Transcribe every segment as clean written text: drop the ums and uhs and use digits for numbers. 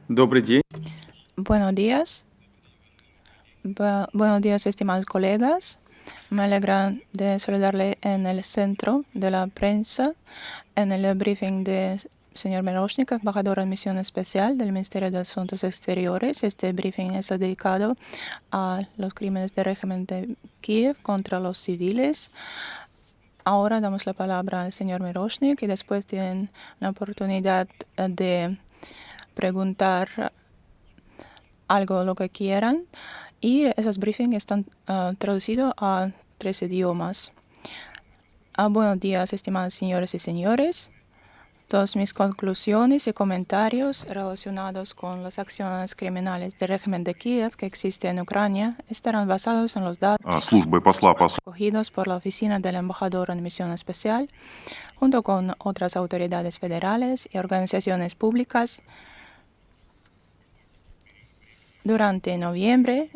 Добрый день. Buenos días. Buenos días, estimados colegas. Me alegra de saludarle en el centro de la prensa, en el briefing de señor Miroshnik, embajador en misión especial del Ministerio de Asuntos Exteriores. Este briefing es dedicado a los crímenes del régimen de Kiev contra los civiles. Ahora damos la palabra al señor Miroshnik y después tienen la oportunidad de preguntar algo, lo que quieran. Y esos briefings están traducidos a 3 idiomas. Buenos días, estimados señores y señores. Todas mis conclusiones y comentarios relacionados con las acciones criminales del régimen de Kiev que existe en Ucrania estarán basados en los datos Службой посла по recogidos por la Oficina del Embajador en Misión Especial, junto con otras autoridades federales y organizaciones públicas. Durante noviembre,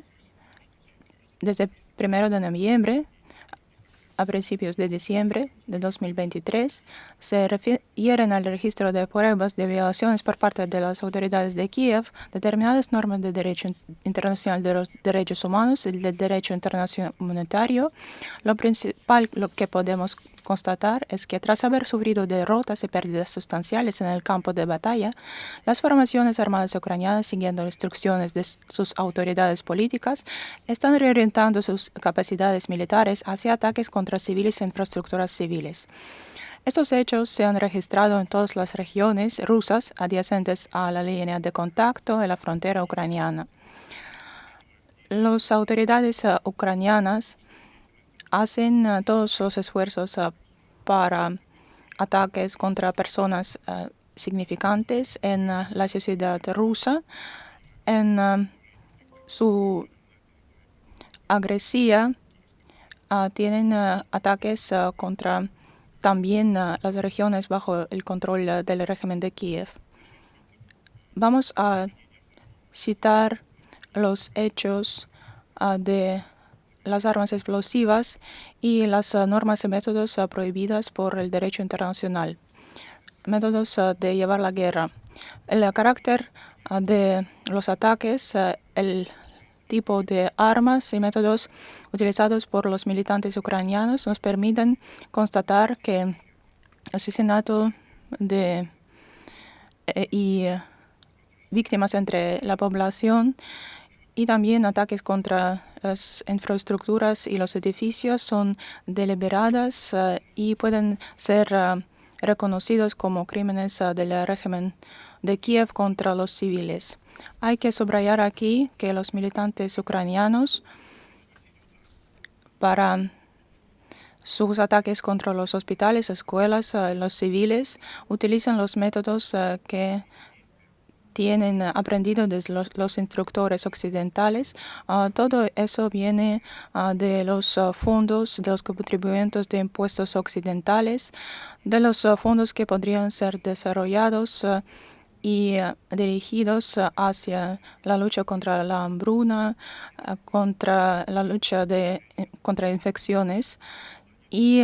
desde el 1 de noviembre a principios de diciembre de 2023, se refieren al registro de pruebas de violaciones por parte de las autoridades de Kiev, determinadas normas de derecho internacional de los derechos humanos y del derecho internacional humanitario. Lo principal que podemos constatar es que tras haber sufrido derrotas y pérdidas sustanciales en el campo de batalla, las formaciones armadas ucranianas, siguiendo instrucciones de sus autoridades políticas, están reorientando sus capacidades militares hacia ataques contra civiles e infraestructuras civiles. Estos hechos se han registrado en todas las regiones rusas adyacentes a la línea de contacto en la frontera ucraniana. Las autoridades ucranianas hacen todos los esfuerzos para ataques contra personas significantes en la sociedad rusa. En su agresión tienen ataques contra también las regiones bajo el control del régimen de Kiev. Vamos a citar los hechos de las armas explosivas y las normas y métodos prohibidas por el derecho internacional. Métodos de llevar la guerra. El carácter de los ataques, el tipo de armas y métodos utilizados por los militantes ucranianos nos permiten constatar que asesinato y víctimas entre la población y también ataques contra las infraestructuras y los edificios son deliberadas y pueden ser reconocidos como crímenes del régimen de Kiev contra los civiles. Hay que subrayar aquí que los militantes ucranianos, para sus ataques contra los hospitales, escuelas, los civiles, utilizan los métodos que tienen aprendido desde los instructores occidentales. Todo eso viene de los fondos, de los contribuyentes de impuestos occidentales, de los fondos que podrían ser desarrollados y dirigidos hacia la lucha contra la hambruna, contra la lucha contra infecciones. Y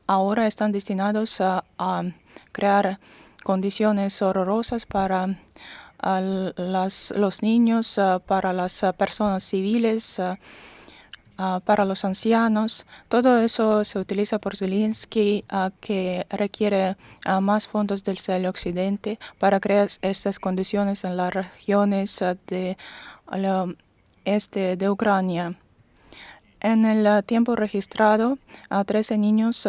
ahora están destinados a crear condiciones horrorosas para los niños, para las personas civiles, para los ancianos. Todo eso se utiliza por Zelensky, que requiere más fondos del occidente para crear estas condiciones en las regiones del este de Ucrania. En el tiempo registrado, 13 niños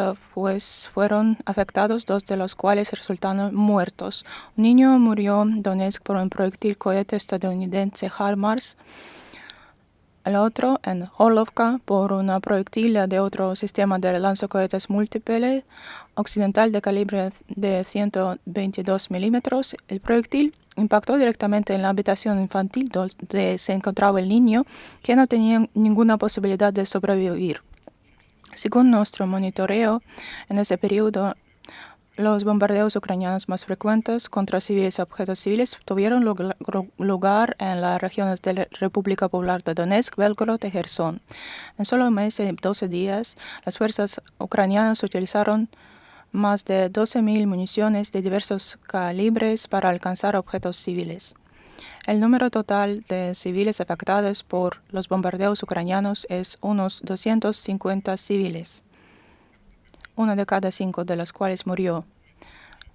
fueron afectados, 2 de los cuales resultaron muertos. Un niño murió en Donetsk por un proyectil cohete estadounidense HIMARS. El otro en Orlovka por un proyectil de otro sistema de lanzacohetes múltiple occidental de calibre de 122 milímetros. El proyectil impactó directamente en la habitación infantil donde se encontraba el niño, que no tenía ninguna posibilidad de sobrevivir. Según nuestro monitoreo, en ese periodo, los bombardeos ucranianos más frecuentes contra civiles y objetos civiles tuvieron lugar en las regiones de la República Popular de Donetsk, Belgorod y Gerson. En solo un mes y 12 días, las fuerzas ucranianas utilizaron más de 12.000 municiones de diversos calibres para alcanzar objetos civiles. El número total de civiles afectados por los bombardeos ucranianos es unos 250 civiles, 1 de cada 5 de los cuales murió.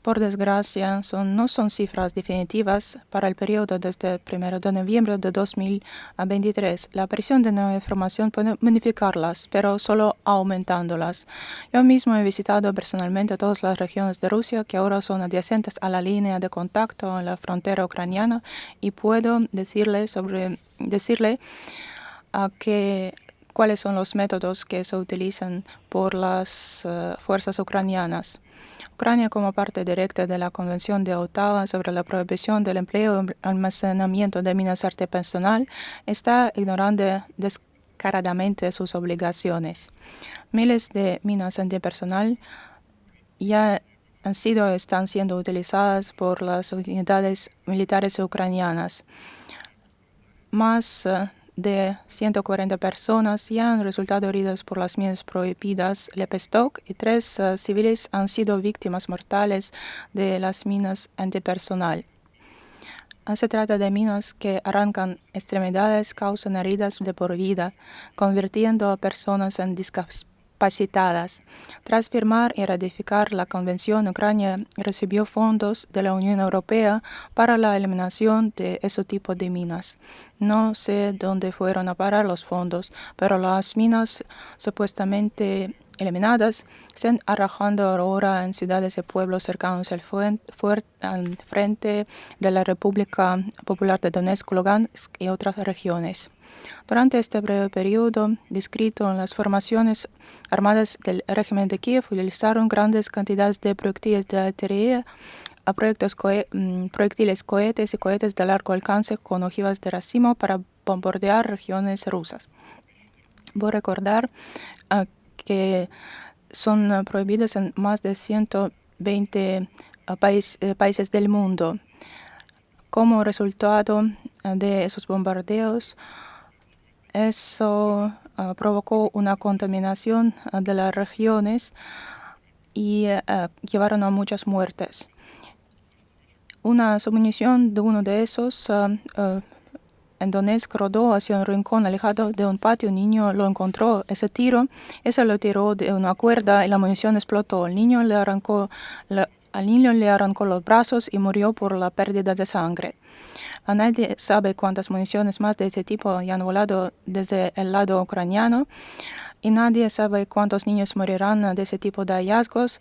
Por desgracia, no son cifras definitivas para el periodo desde el 1 de noviembre de 2023. La presión de nueva información puede modificarlas, pero solo aumentándolas. Yo mismo he visitado personalmente todas las regiones de Rusia que ahora son adyacentes a la línea de contacto en la frontera ucraniana y puedo decirle cuáles son los métodos que se utilizan por las fuerzas ucranianas. Ucrania, como parte directa de la Convención de Ottawa sobre la prohibición del empleo y almacenamiento de minas antipersonal, está ignorando descaradamente sus obligaciones. Miles de minas antipersonal ya están siendo utilizadas por las unidades militares ucranianas. Más de 140 personas ya han resultado heridas por las minas prohibidas Lepestok y 3 civiles han sido víctimas mortales de las minas antipersonal. Se trata de minas que arrancan extremidades, causan heridas de por vida, convirtiendo a personas en discapacitadas. Tras firmar y ratificar la convención, Ucrania recibió fondos de la Unión Europea para la eliminación de ese tipo de minas. No sé dónde fueron a parar los fondos, pero las minas supuestamente eliminadas se están arrojando ahora en ciudades y pueblos cercanos al frente de la República Popular de Donetsk, Lugansk y otras regiones. Durante este breve periodo descrito, las formaciones armadas del régimen de Kiev utilizaron grandes cantidades de proyectiles de artillería, proyectiles cohetes y cohetes de largo alcance con ojivas de racimo para bombardear regiones rusas. Voy a recordar que son prohibidos en más de 120 países del mundo. Como resultado de esos bombardeos, eso provocó una contaminación de las regiones y llevaron a muchas muertes. Una submunición de uno de esos en Donetsk rodó hacia un rincón alejado de un patio. Un niño lo encontró. Ese lo tiró de una cuerda y la munición explotó. Al niño le arrancó los brazos y murió por la pérdida de sangre. Nadie sabe cuántas municiones más de ese tipo han volado desde el lado ucraniano y nadie sabe cuántos niños morirán de ese tipo de hallazgos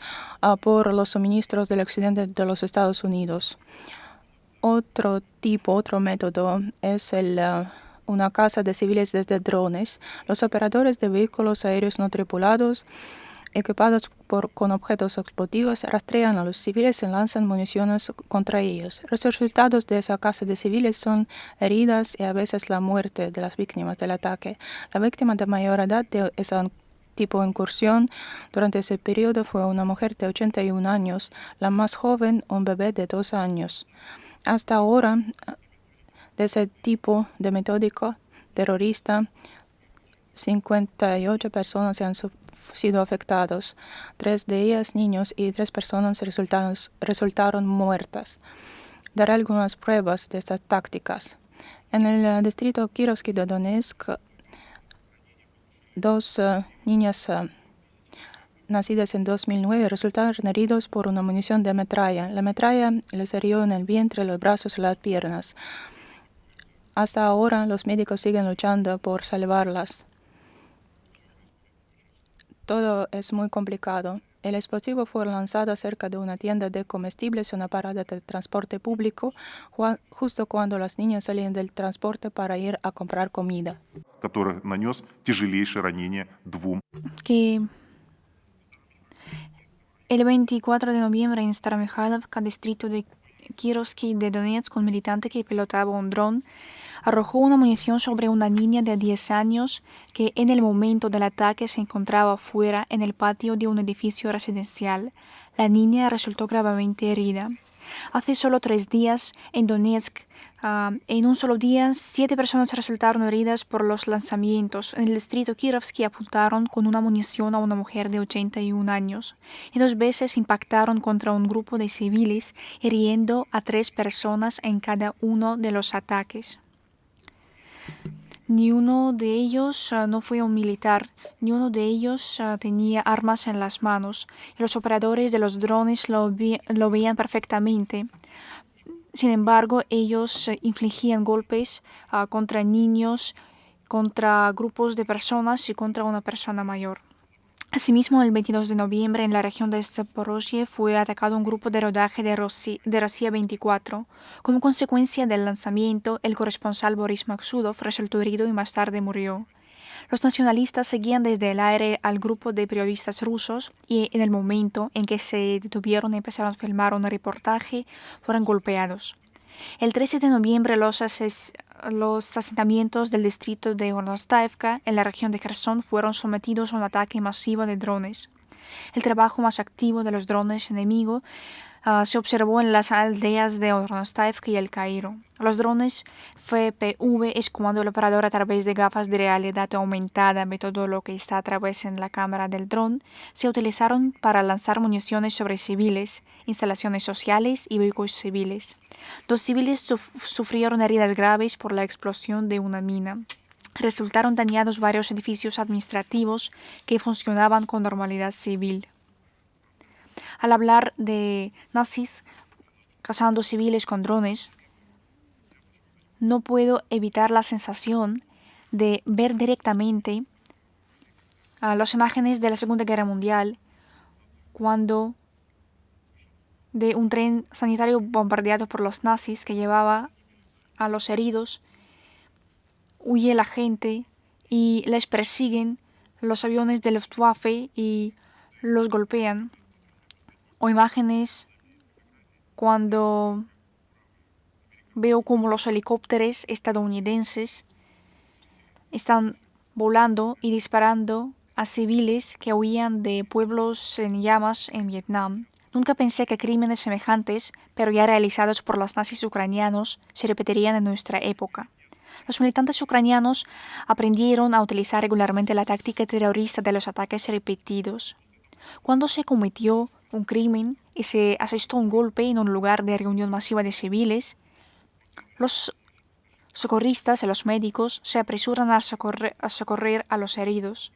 por los suministros del occidente de los Estados Unidos. Otro método es una caza de civiles desde drones. Los operadores de vehículos aéreos no tripulados equipados con objetos explosivos rastrean a los civiles y lanzan municiones contra ellos. Los resultados de esa caza de civiles son heridas y a veces la muerte de las víctimas del ataque. La víctima de mayor edad de esa tipo de incursión durante ese periodo fue una mujer de 81 años, la más joven un bebé de 2 años. Hasta ahora, de ese tipo de metódico terrorista, 58 personas han sido afectados. 3 de ellas niños y 3 personas resultaron muertas. Daré algunas pruebas de estas tácticas. En el distrito Kirovsky de Donetsk, 2 niñas nacidas en 2009 resultaron heridos por una munición de metralla. La metralla les hirió en el vientre, los brazos y las piernas. Hasta ahora, los médicos siguen luchando por salvarlas. Todo es muy complicado. El explosivo fue lanzado cerca de una tienda de comestibles y una parada de transporte público, justo cuando las niñas salían del transporte para ir a comprar comida. Que el 24 de noviembre en Staromikhailivka, distrito de Kirovsky de Donetsk, un militante que pilotaba un dron arrojó una munición sobre una niña de 10 años que en el momento del ataque se encontraba fuera en el patio de un edificio residencial. La niña resultó gravemente herida. Hace solo 3 días en Donetsk, en un solo día, 7 personas resultaron heridas por los lanzamientos. En el distrito Kirovsky apuntaron con una munición a una mujer de 81 años y 2 veces impactaron contra un grupo de civiles, hiriendo a 3 personas en cada uno de los ataques. Ni uno de ellos no fue un militar, ni uno de ellos tenía armas en las manos. Y los operadores de los drones lo veían perfectamente. Sin embargo, ellos infligían golpes contra niños, contra grupos de personas y contra una persona mayor. Asimismo, el 22 de noviembre en la región de Zaporozhye fue atacado un grupo de rodaje de Rossía 24. Como consecuencia del lanzamiento, el corresponsal Boris Maksudov resultó herido y más tarde murió. Los nacionalistas seguían desde el aire al grupo de periodistas rusos y en el momento en que se detuvieron y empezaron a filmar un reportaje, fueron golpeados. El 13 de noviembre los asentamientos del distrito de Ornostaevka en la región de Kherson fueron sometidos a un ataque masivo de drones. El trabajo más activo de los drones enemigos se observó en las aldeas de Ornostaevka y El Cairo. Los drones FPV es cuando el operador a través de gafas de realidad aumentada ve todo lo que está a través en la cámara del dron. Se utilizaron para lanzar municiones sobre civiles, instalaciones sociales y vehículos civiles. 2 civiles sufrieron heridas graves por la explosión de una mina. Resultaron dañados varios edificios administrativos que funcionaban con normalidad civil. Al hablar de nazis cazando civiles con drones, no puedo evitar la sensación de ver directamente las imágenes de la Segunda Guerra Mundial, cuando de un tren sanitario bombardeado por los nazis que llevaba a los heridos, huye la gente y les persiguen los aviones de Luftwaffe y los golpean. O imágenes cuando veo como los helicópteros estadounidenses están volando y disparando a civiles que huían de pueblos en llamas en Vietnam. Nunca pensé que crímenes semejantes, pero ya realizados por los nazis ucranianos, se repetirían en nuestra época. Los militantes ucranianos aprendieron a utilizar regularmente la táctica terrorista de los ataques repetidos. Cuando se cometió un crimen y se asestó un golpe en un lugar de reunión masiva de civiles, los socorristas y los médicos se apresuran a socorrer a los heridos.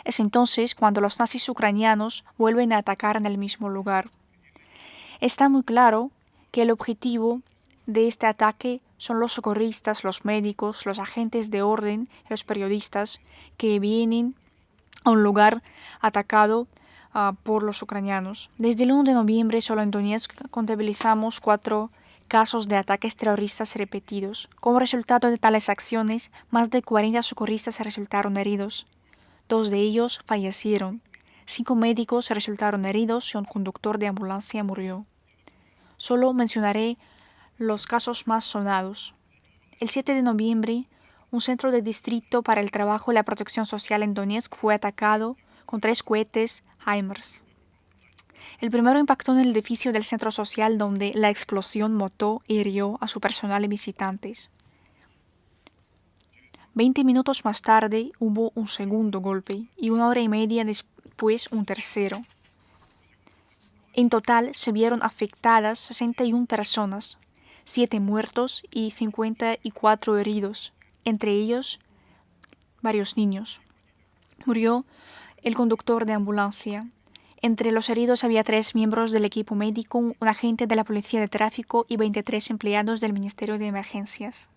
Es entonces cuando los nazis ucranianos vuelven a atacar en el mismo lugar. Está muy claro que el objetivo de este ataque son los socorristas, los médicos, los agentes de orden y los periodistas que vienen a un lugar atacado por los ucranianos. Desde el 1 de noviembre, solo en Donetsk contabilizamos 4 casos de ataques terroristas repetidos. Como resultado de tales acciones, más de 40 socorristas resultaron heridos. 2 de ellos fallecieron. 5 médicos resultaron heridos y un conductor de ambulancia murió. Solo mencionaré los casos más sonados. El 7 de noviembre, un centro de distrito para el trabajo y la protección social en Donetsk fue atacado con 3 cohetes HIMARS. El primero impactó en el edificio del centro social, donde la explosión mató y hirió a su personal y visitantes. 20 minutos más tarde hubo un segundo golpe y 1 hora y media después un tercero. En total se vieron afectadas 61 personas, 7 muertos y 54 heridos, entre ellos varios niños. Murió el conductor de ambulancia. Entre los heridos había 3 miembros del equipo médico, un agente de la policía de tráfico y 23 empleados del Ministerio de Emergencias.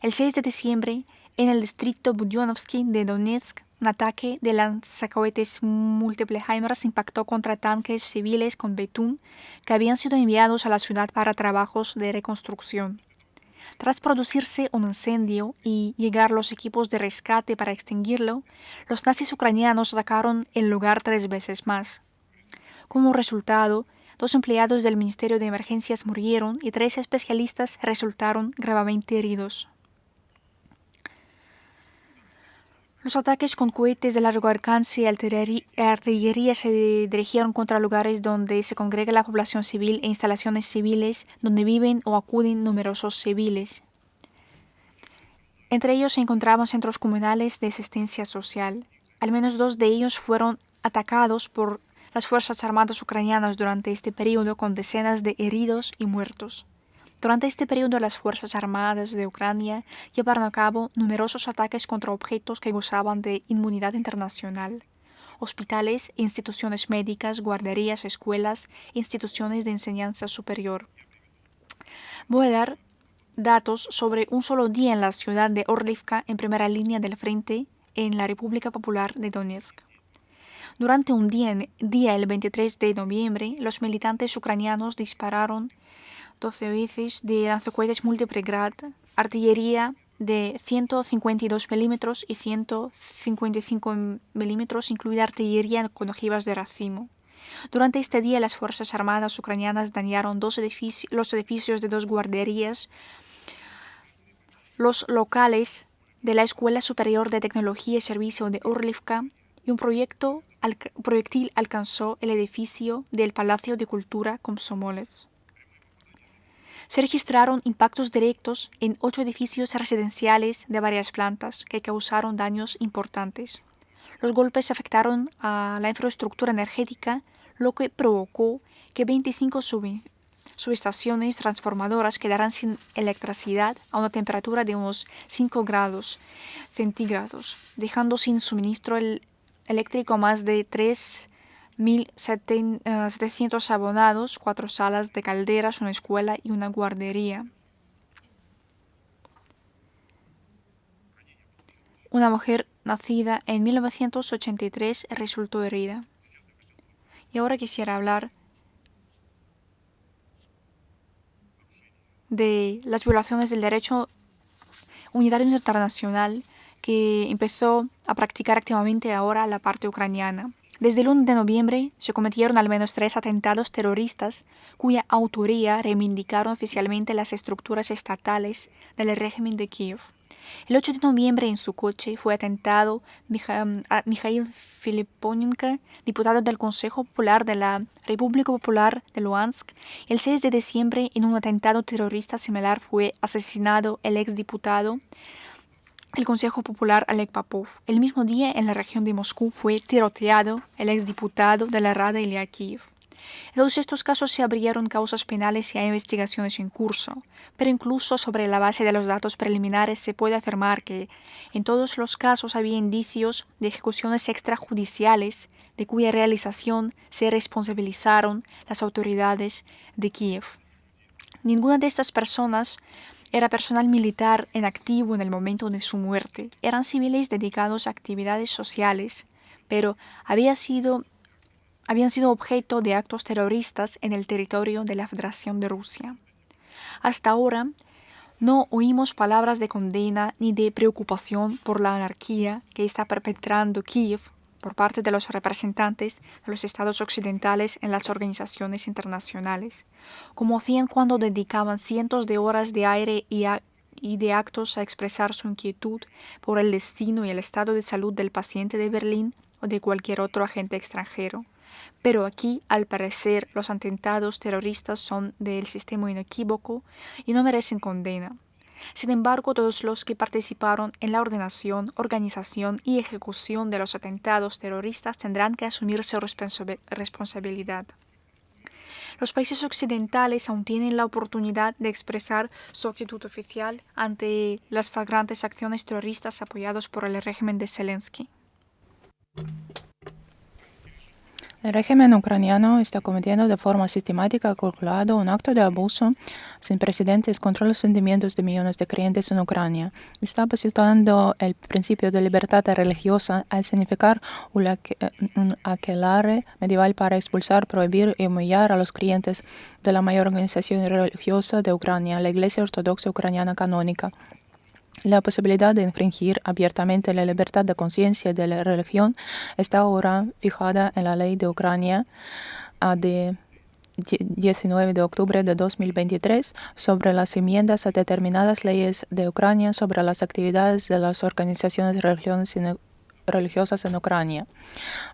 El 6 de diciembre, en el distrito Budyonovsky de Donetsk, un ataque de lanzacohetes múltiples HIMARS impactó contra tanques civiles con betún que habían sido enviados a la ciudad para trabajos de reconstrucción. Tras producirse un incendio y llegar los equipos de rescate para extinguirlo, los nazis ucranianos atacaron el lugar 3 veces más. Como resultado, 2 empleados del Ministerio de Emergencias murieron y 3 especialistas resultaron gravemente heridos. Los ataques con cohetes de largo alcance y artillería se dirigieron contra lugares donde se congrega la población civil e instalaciones civiles donde viven o acuden numerosos civiles. Entre ellos se encontraban centros comunales de asistencia social. Al menos 2 de ellos fueron atacados por las Fuerzas Armadas ucranianas durante este periodo, con decenas de heridos y muertos. Durante este periodo, las Fuerzas Armadas de Ucrania llevaron a cabo numerosos ataques contra objetos que gozaban de inmunidad internacional: hospitales, instituciones médicas, guarderías, escuelas, instituciones de enseñanza superior. Voy a dar datos sobre un solo día en la ciudad de Orlivka, en primera línea del frente en la República Popular de Donetsk. Durante un día el 23 de noviembre, los militantes ucranianos dispararon 12 veces de lanzacohetes múltiple grad, artillería de 152 milímetros y 155 milímetros, incluida artillería con ojivas de racimo. Durante este día, las Fuerzas Armadas ucranianas dañaron los edificios de 2 guarderías, los locales de la Escuela Superior de Tecnología y Servicio de Orlivka, y un proyectil alcanzó el edificio del Palacio de Cultura Komsomolets. Se registraron impactos directos en 8 edificios residenciales de varias plantas que causaron daños importantes. Los golpes afectaron a la infraestructura energética, lo que provocó que 25 subestaciones transformadoras quedaran sin electricidad a una temperatura de unos 5 grados centígrados, dejando sin suministro eléctrico a más de 3.700 abonados, 4 salas de calderas, una escuela y una guardería. Una mujer nacida en 1983 resultó herida. Y ahora quisiera hablar de las violaciones del derecho unitario internacional que empezó a practicar activamente ahora la parte ucraniana. Desde el 1 de noviembre se cometieron al menos 3 atentados terroristas cuya autoría reivindicaron oficialmente las estructuras estatales del régimen de Kiev. El 8 de noviembre en su coche fue atentado Mikhail Filiponenko, diputado del Consejo Popular de la República Popular de Luhansk. El 6 de diciembre, en un atentado terrorista similar, fue asesinado el exdiputado del Consejo Popular Oleg Popov. El mismo día, en la región de Moscú, fue tiroteado el exdiputado de la Rada Ilya Kiev. En todos estos casos se abrieron causas penales y hay investigaciones en curso, pero incluso sobre la base de los datos preliminares se puede afirmar que en todos los casos había indicios de ejecuciones extrajudiciales de cuya realización se responsabilizaron las autoridades de Kiev. Ninguna de estas personas era personal militar en activo en el momento de su muerte. Eran civiles dedicados a actividades sociales, pero habían sido objeto de actos terroristas en el territorio de la Federación de Rusia. Hasta ahora, no oímos palabras de condena ni de preocupación por la anarquía que está perpetrando Kiev por parte de los representantes de los estados occidentales en las organizaciones internacionales, como hacían cuando dedicaban cientos de horas de aire y de actos a expresar su inquietud por el destino y el estado de salud del paciente de Berlín o de cualquier otro agente extranjero. Pero aquí, al parecer, los atentados terroristas son del sistema inequívoco y no merecen condena. Sin embargo, todos los que participaron en la ordenación, organización y ejecución de los atentados terroristas tendrán que asumir su responsabilidad. Los países occidentales aún tienen la oportunidad de expresar su actitud oficial ante las flagrantes acciones terroristas apoyadas por el régimen de Zelensky. El régimen ucraniano está cometiendo de forma sistemática y calculada un acto de abuso sin precedentes contra los sentimientos de millones de creyentes en Ucrania. Está posicionando el principio de libertad religiosa al significar un aquelarre medieval para expulsar, prohibir y humillar a los creyentes de la mayor organización religiosa de Ucrania, la Iglesia Ortodoxa Ucraniana Canónica. La posibilidad de infringir abiertamente la libertad de conciencia de la religión está ahora fijada en la ley de Ucrania de 19 de octubre de 2023 sobre las enmiendas a determinadas leyes de Ucrania sobre las actividades de las organizaciones religiosas religiosas en Ucrania.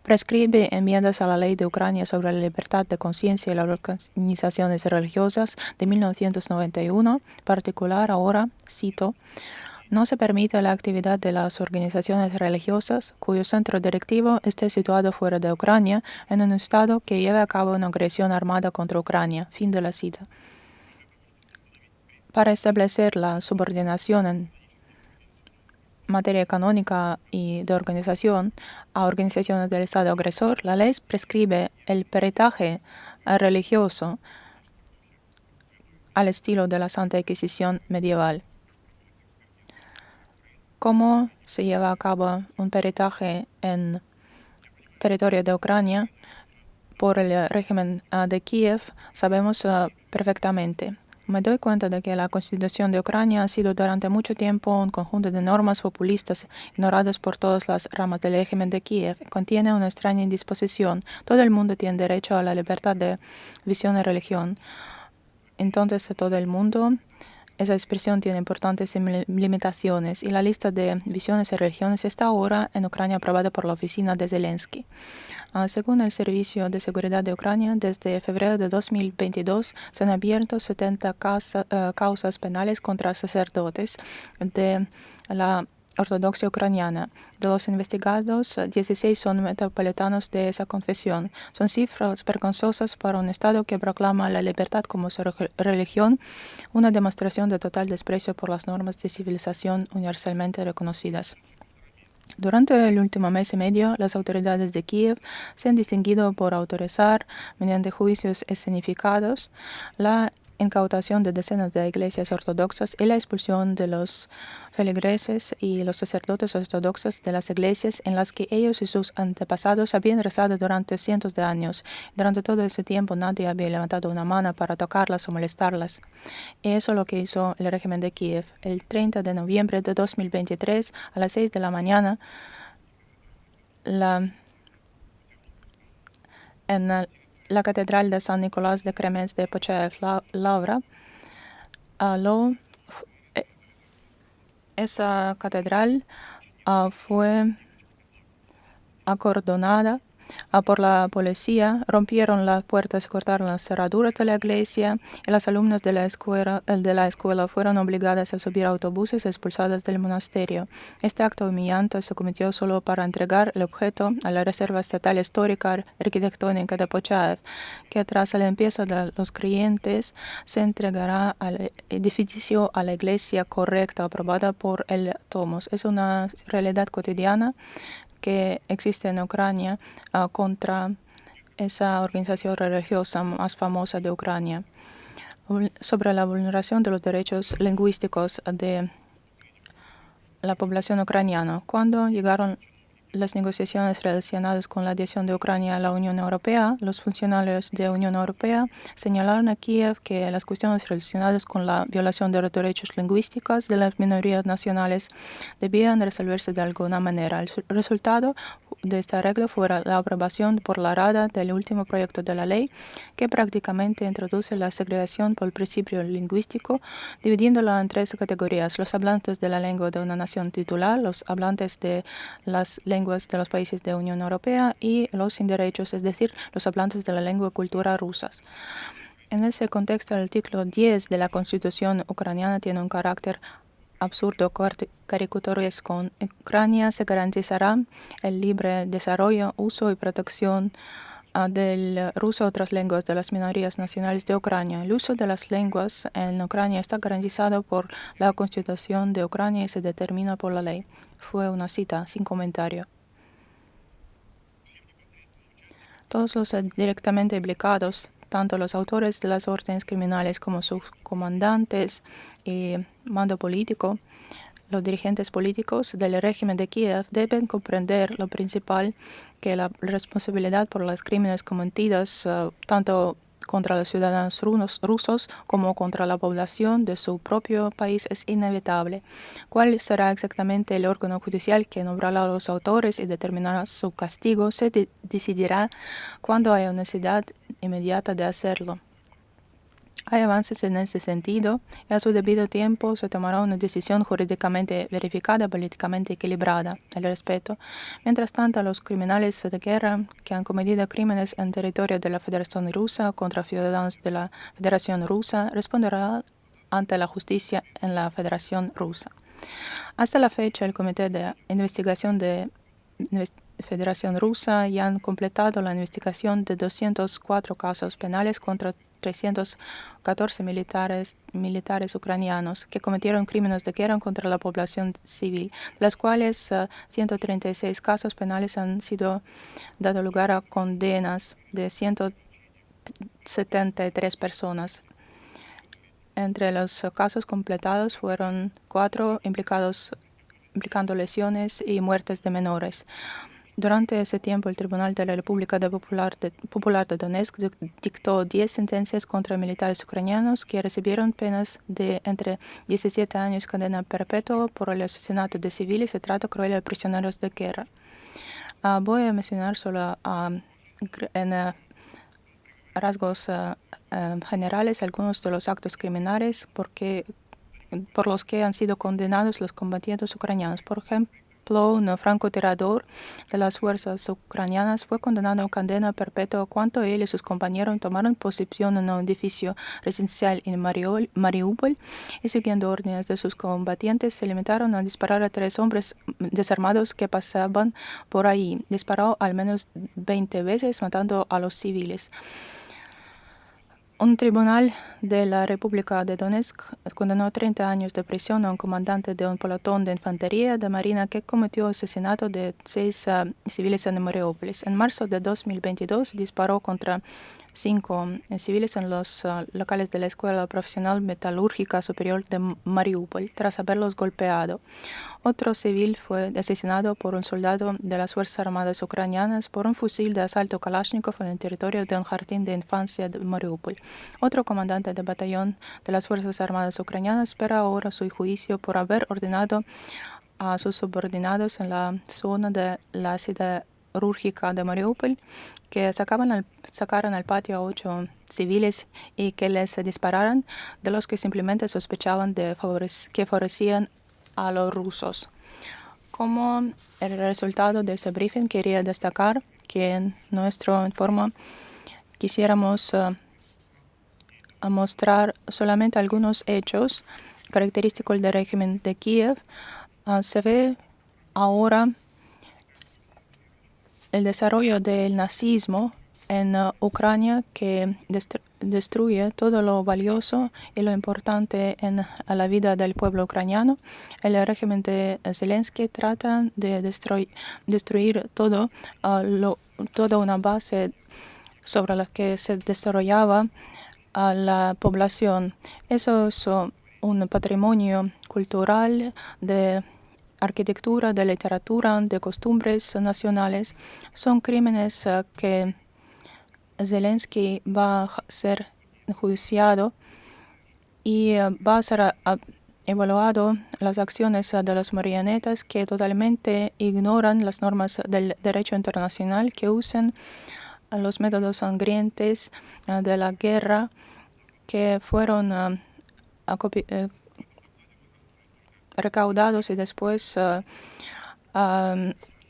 Prescribe enmiendas a la Ley de Ucrania sobre la libertad de conciencia y las organizaciones religiosas de 1991, particular ahora, cito, no se permite la actividad de las organizaciones religiosas cuyo centro directivo esté situado fuera de Ucrania en un estado que lleve a cabo una agresión armada contra Ucrania. Fin de la cita. Para establecer la subordinación en materia canónica y de organización a organizaciones del Estado agresor, la ley prescribe el peritaje religioso al estilo de la Santa Inquisición medieval. ¿Cómo se lleva a cabo un peritaje en territorio de Ucrania por el régimen de Kiev? Sabemos perfectamente. Me doy cuenta de que la Constitución de Ucrania ha sido durante mucho tiempo un conjunto de normas populistas ignoradas por todas las ramas del régimen de Kiev. Contiene una extraña indisposición. Todo el mundo tiene derecho a la libertad de visión y religión. Entonces, todo el mundo, esa expresión tiene importantes limitaciones y la lista de visiones y religiones está ahora en Ucrania aprobada por la oficina de Zelensky. Según el Servicio de Seguridad de Ucrania, desde febrero de 2022 se han abierto 70 causas penales contra sacerdotes de la ortodoxia ucraniana. De los investigados, 16 son metropolitanos de esa confesión. Son cifras vergonzosas para un Estado que proclama la libertad como su religión, una demostración de total desprecio por las normas de civilización universalmente reconocidas. Durante el último mes y medio, las autoridades de Kiev se han distinguido por autorizar, mediante juicios escenificados, la incautación de decenas de iglesias ortodoxas y la expulsión de los feligreses y los sacerdotes ortodoxos de las iglesias en las que ellos y sus antepasados habían rezado durante cientos de años. Durante todo ese tiempo nadie había levantado una mano para tocarlas o molestarlas. Y eso es lo que hizo el régimen de Kiev. El 30 de noviembre de 2023, a las 6 de la mañana, en la Catedral de San Nicolás de Kremensk de Pochaev-Lavra, esa catedral fue acordonada por la policía, rompieron las puertas y cortaron las cerraduras de la iglesia y las alumnas de la escuela fueron obligadas a subir a autobuses expulsadas del monasterio. Este acto humillante se cometió solo para entregar el objeto a la Reserva Estatal Histórica Arquitectónica de Pochaev, que tras la limpieza de los creyentes se entregará al edificio a la iglesia correcta aprobada por el Tomos. Es una realidad cotidiana que existe en Ucrania contra esa organización religiosa más famosa de Ucrania, sobre la vulneración de los derechos lingüísticos de la población ucraniana. Cuando llegaron las negociaciones relacionadas con la adhesión de Ucrania a la Unión Europea, los funcionarios de la Unión Europea señalaron a Kiev que las cuestiones relacionadas con la violación de los derechos lingüísticos de las minorías nacionales debían resolverse de alguna manera. El resultado de este arreglo fue la aprobación por la Rada del último proyecto de la ley que prácticamente introduce la segregación por el principio lingüístico, dividiéndola en tres categorías: los hablantes de la lengua de una nación titular, los hablantes de las lenguas de los países de la Unión Europea y los sin derechos, es decir, los hablantes de la lengua y cultura rusas. En ese contexto, el artículo 10 de la Constitución ucraniana tiene un carácter absurdo, caricaturesco. En Ucrania se garantizará el libre desarrollo, uso y protección del ruso y otras lenguas de las minorías nacionales de Ucrania. El uso de las lenguas en Ucrania está garantizado por la Constitución de Ucrania y se determina por la ley. Fue una cita sin comentario. Todos los directamente implicados, tanto los autores de las órdenes criminales como sus comandantes y mando político, los dirigentes políticos del régimen de Kiev deben comprender lo principal, que la responsabilidad por los crímenes cometidos tanto contra los ciudadanos rusos como contra la población de su propio país es inevitable. ¿Cuál será exactamente el órgano judicial que nombrará a los autores y determinará su castigo? Se decidirá cuando haya necesidad inmediata de hacerlo. Hay avances en este sentido y a su debido tiempo se tomará una decisión jurídicamente verificada, políticamente equilibrada al respecto. Mientras tanto, los criminales de guerra que han cometido crímenes en territorio de la Federación Rusa contra ciudadanos de la Federación Rusa responderán ante la justicia en la Federación Rusa. Hasta la fecha, el Comité de Investigación de Federación Rusa ya han completado la investigación de 204 casos penales contra 314 militares ucranianos que cometieron crímenes de guerra contra la población civil, de las cuales 136 casos penales han sido dado lugar a condenas de 173 personas. Entre los casos completados fueron 4 implicando lesiones y muertes de menores. Durante ese tiempo, el Tribunal de la República Popular de Donetsk dictó 10 sentencias contra militares ucranianos que recibieron penas de entre 17 años y cadena perpetua por el asesinato de civiles y trato cruel a prisioneros de guerra. Voy a mencionar solo en rasgos generales algunos de los actos criminales por los que han sido condenados los combatientes ucranianos. Por ejemplo, un francotirador de las fuerzas ucranianas fue condenado a cadena perpetua cuando él y sus compañeros tomaron posición en un edificio residencial en Mariupol y, siguiendo órdenes de sus combatientes, se limitaron a disparar a 3 hombres desarmados que pasaban por ahí. Disparó al menos 20 veces, matando a los civiles. Un tribunal de la República de Donetsk condenó a 30 años de prisión a un comandante de un pelotón de infantería de marina que cometió asesinato de 6 civiles en Mariupol. En marzo de 2022 disparó contra 5 civiles en los locales de la Escuela Profesional Metalúrgica Superior de Mariupol tras haberlos golpeado. Otro civil fue asesinado por un soldado de las Fuerzas Armadas ucranianas por un fusil de asalto Kalashnikov en el territorio de un jardín de infancia de Mariupol. Otro comandante de batallón de las Fuerzas Armadas ucranianas espera ahora su juicio por haber ordenado a sus subordinados en la zona de la siderúrgica de Mariupol que sacaran al patio a 8 civiles y que les dispararan, de los que simplemente sospechaban que favorecían a los rusos. Como el resultado de ese briefing, quería destacar que en nuestro informe quisiéramos mostrar solamente algunos hechos característicos del régimen de Kiev. Se ve ahora el desarrollo del nazismo en Ucrania que destruye todo lo valioso y lo importante en la vida del pueblo ucraniano. El régimen de Zelensky trata de destruir toda una base sobre la que se desarrollaba la población. Eso es un patrimonio cultural de arquitectura, de literatura, de costumbres nacionales. Son crímenes que Zelensky va a ser enjuiciado y va a ser evaluado las acciones de las marionetas que totalmente ignoran las normas del derecho internacional, que usan los métodos sangrientos de la guerra que fueron recaudados y después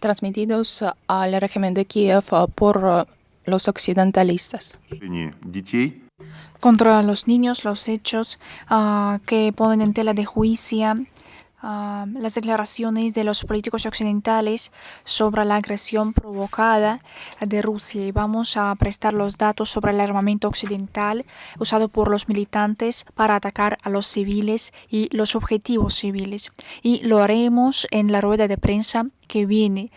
transmitidos al régimen de Kiev por los occidentalistas. Contra los niños, los hechos que ponen en tela de juicio las declaraciones de los políticos occidentales sobre la agresión provocada de Rusia, y vamos a prestar los datos sobre el armamento occidental usado por los militantes para atacar a los civiles y los objetivos civiles, y lo haremos en la rueda de prensa que viene.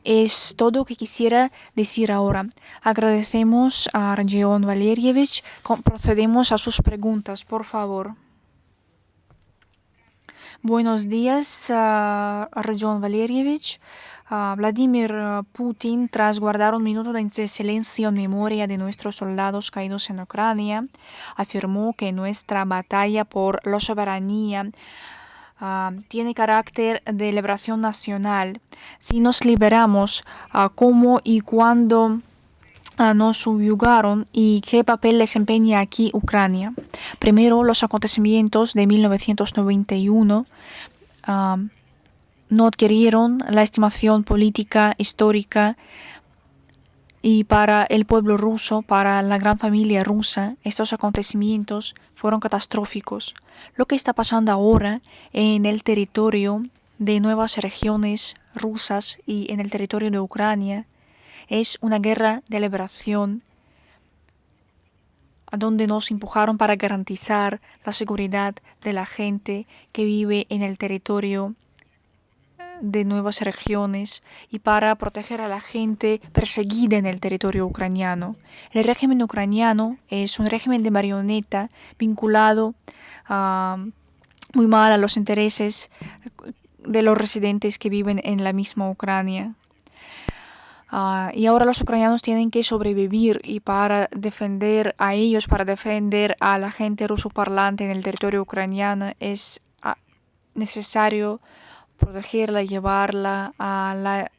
Es todo lo que quisiera decir ahora. Agradecemos a Rodion Valerievich. Procedemos a sus preguntas, por favor. Buenos días, Rodion Valerievich. Vladimir Putin, tras guardar un minuto de silencio en memoria de nuestros soldados caídos en Ucrania, afirmó que nuestra batalla por la soberanía tiene carácter de liberación nacional. Si nos liberamos, ¿cómo y cuándo nos subyugaron y qué papel desempeña aquí Ucrania. Primero, los acontecimientos de 1991 no adquirieron la estimación política, histórica, y para el pueblo ruso, para la gran familia rusa, estos acontecimientos fueron catastróficos. Lo que está pasando ahora en el territorio de nuevas regiones rusas y en el territorio de Ucrania es una guerra de liberación a donde nos empujaron para garantizar la seguridad de la gente que vive en el territorio de nuevas regiones y para proteger a la gente perseguida en el territorio ucraniano. El régimen ucraniano es un régimen de marioneta vinculado muy mal a los intereses de los residentes que viven en la misma Ucrania. Y ahora los ucranianos tienen que sobrevivir y para defender a ellos, para defender a la gente rusoparlante en el territorio ucraniano, es necesario protegerla y llevarla a la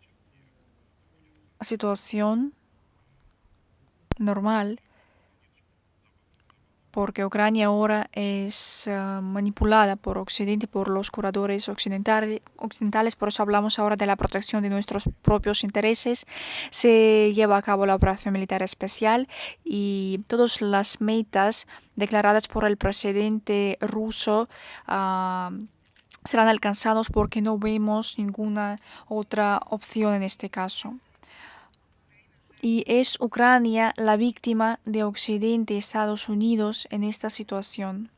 situación normal, porque Ucrania ahora es manipulada por Occidente, por los curadores occidentales, por eso hablamos ahora de la protección de nuestros propios intereses. Se lleva a cabo la operación militar especial y todas las metas declaradas por el presidente ruso serán alcanzados porque no vemos ninguna otra opción en este caso. Y es Ucrania la víctima de Occidente y Estados Unidos en esta situación.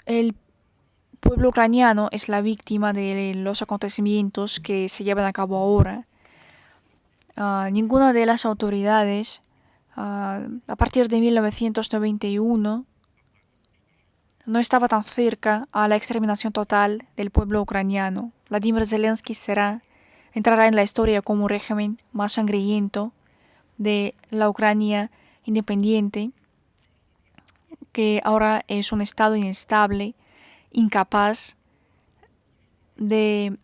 El pueblo ucraniano es la víctima de los acontecimientos que se llevan a cabo ahora. Ninguna de las autoridades, a partir de 1991, no estaba tan cerca a la exterminación total del pueblo ucraniano. Vladimir Zelensky entrará en la historia como un régimen más sangriento de la Ucrania independiente, que ahora es un estado inestable, incapaz de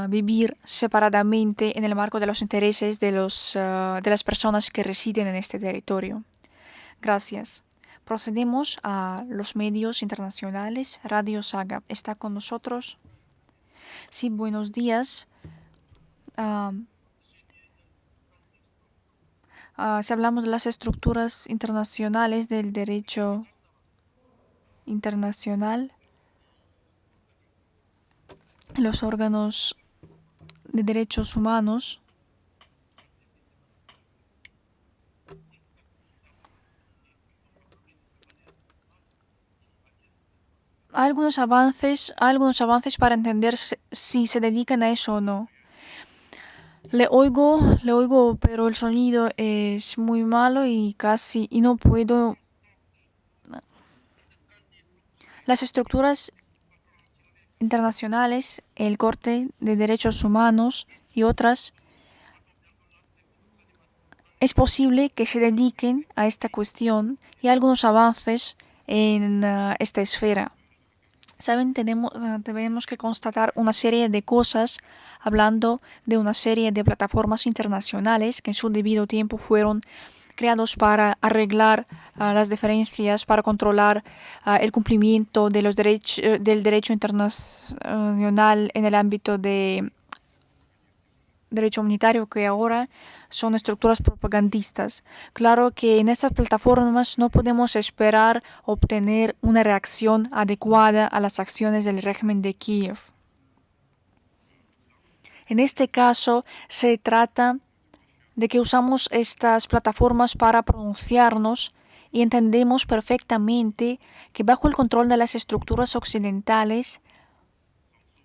vivir separadamente en el marco de los intereses de las personas que residen en este territorio. Gracias. Procedemos a los medios internacionales. Radio Saga está con nosotros. Sí, buenos días. Si hablamos de las estructuras internacionales del derecho internacional, los órganos de derechos humanos hay algunos avances para entender si se dedican a eso o no. Le oigo, pero el sonido es muy malo y no puedo. Las estructuras internacionales, el Corte de Derechos Humanos y otras, es posible que se dediquen a esta cuestión y algunos avances en esta esfera. Saben, tenemos que constatar una serie de cosas hablando de una serie de plataformas internacionales que en su debido tiempo fueron creados para arreglar las diferencias, para controlar el cumplimiento de del derecho internacional en el ámbito de derecho humanitario, que ahora son estructuras propagandistas. Claro que en estas plataformas no podemos esperar obtener una reacción adecuada a las acciones del régimen de Kiev. En este caso, se trata de que usamos estas plataformas para pronunciarnos y entendemos perfectamente que bajo el control de las estructuras occidentales,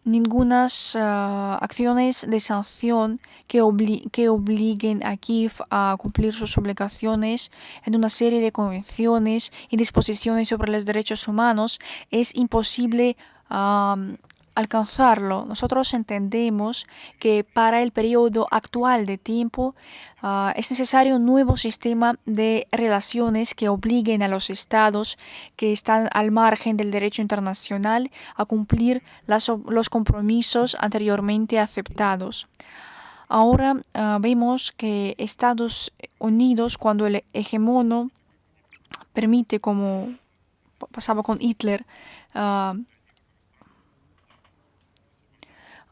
ningunas acciones de sanción que obliguen a Kiev a cumplir sus obligaciones en una serie de convenciones y disposiciones sobre los derechos humanos es imposible alcanzarlo. Nosotros entendemos que para el periodo actual de tiempo es necesario un nuevo sistema de relaciones que obliguen a los estados que están al margen del derecho internacional a cumplir los compromisos anteriormente aceptados. Ahora vemos que Estados Unidos, cuando el hegemono permite, como pasaba con Hitler,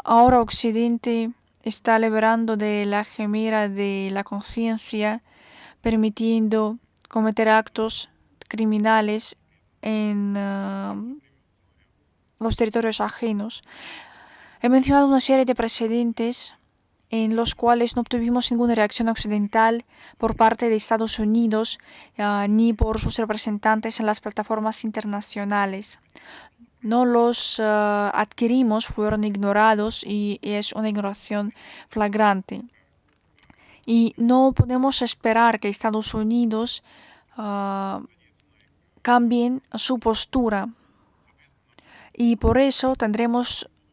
ahora Occidente está liberando de la gemera de la conciencia, permitiendo cometer actos criminales en los territorios ajenos. He mencionado una serie de precedentes en los cuales no obtuvimos ninguna reacción occidental por parte de Estados Unidos ni por sus representantes en las plataformas internacionales. No los adquirimos, fueron ignorados y es una ignoración flagrante. Y no podemos esperar que Estados Unidos cambien su postura. Y por eso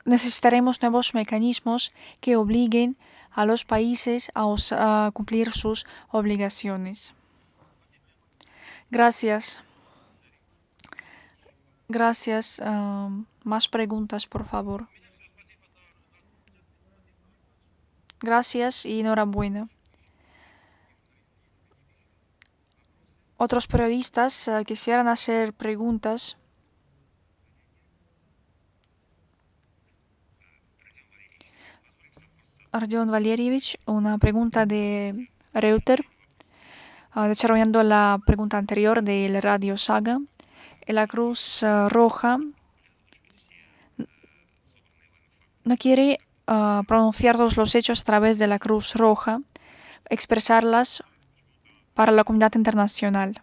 necesitaremos nuevos mecanismos que obliguen a los países a cumplir sus obligaciones. Gracias. Gracias. Más preguntas, por favor. Gracias y enhorabuena. Otros periodistas quisieran hacer preguntas. Ardion Valerievich, una pregunta de Reuter, desarrollando la pregunta anterior del Radio Saga. La Cruz Roja no quiere pronunciar todos los hechos a través de la Cruz Roja, expresarlas para la comunidad internacional.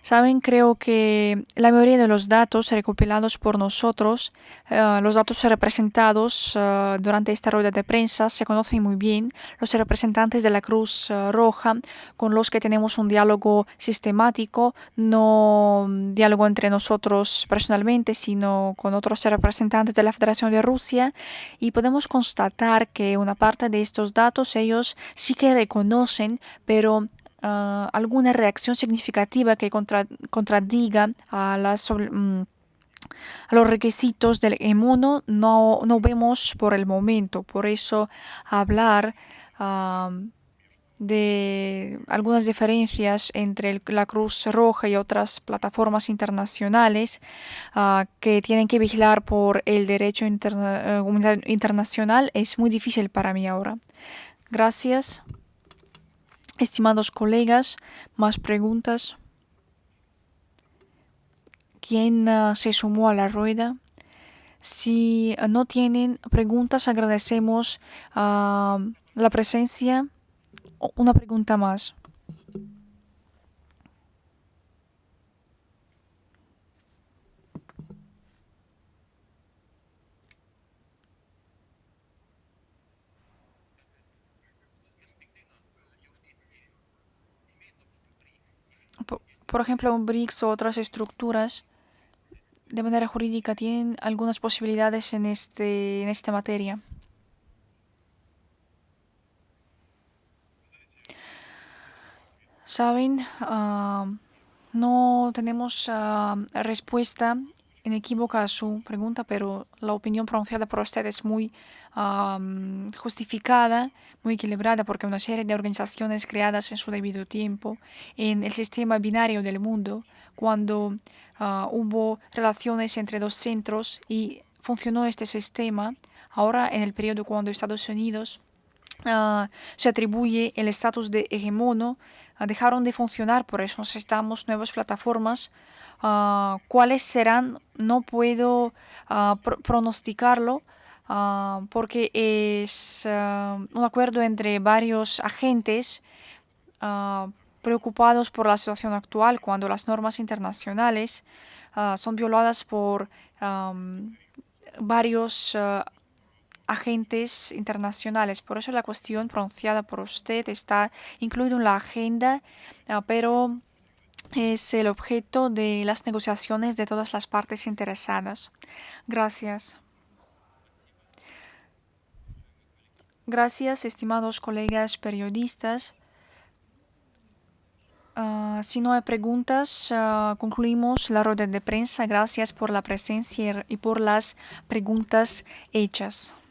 Saben, creo que la mayoría de los datos recopilados por nosotros, los datos representados durante esta rueda de prensa, se conocen muy bien. Los representantes de la Cruz Roja, con los que tenemos un diálogo sistemático, no diálogo entre nosotros personalmente, sino con otros representantes de la Federación de Rusia, y podemos constatar que una parte de estos datos ellos sí que reconocen, pero alguna reacción significativa que contradiga a los requisitos del hegemono no vemos por el momento. Por eso hablar de algunas diferencias entre la Cruz Roja y otras plataformas internacionales que tienen que vigilar por el derecho internacional es muy difícil para mí ahora. Gracias. Estimados colegas, más preguntas. ¿Quién se sumó a la rueda? Si no tienen preguntas, agradecemos la presencia. Una pregunta más. Por ejemplo, BRICS o otras estructuras de manera jurídica tienen algunas posibilidades en esta materia. Saben, no tenemos respuesta inequívoca a su pregunta, pero la opinión pronunciada por usted es muy justificada, muy equilibrada, porque una serie de organizaciones creadas en su debido tiempo en el sistema binario del mundo, cuando hubo relaciones entre dos centros y funcionó este sistema, ahora en el periodo cuando Estados Unidos se atribuye el estatus de hegemono, dejaron de funcionar, por eso necesitamos nuevas plataformas. ¿Cuáles serán? No puedo pronosticarlo porque es un acuerdo entre varios agentes preocupados por la situación actual, cuando las normas internacionales son violadas por varios agentes internacionales. Por eso la cuestión pronunciada por usted está incluida en la agenda, pero es el objeto de las negociaciones de todas las partes interesadas. Gracias. Gracias, estimados colegas periodistas. Si no hay preguntas, concluimos la rueda de prensa. Gracias por la presencia y por las preguntas hechas.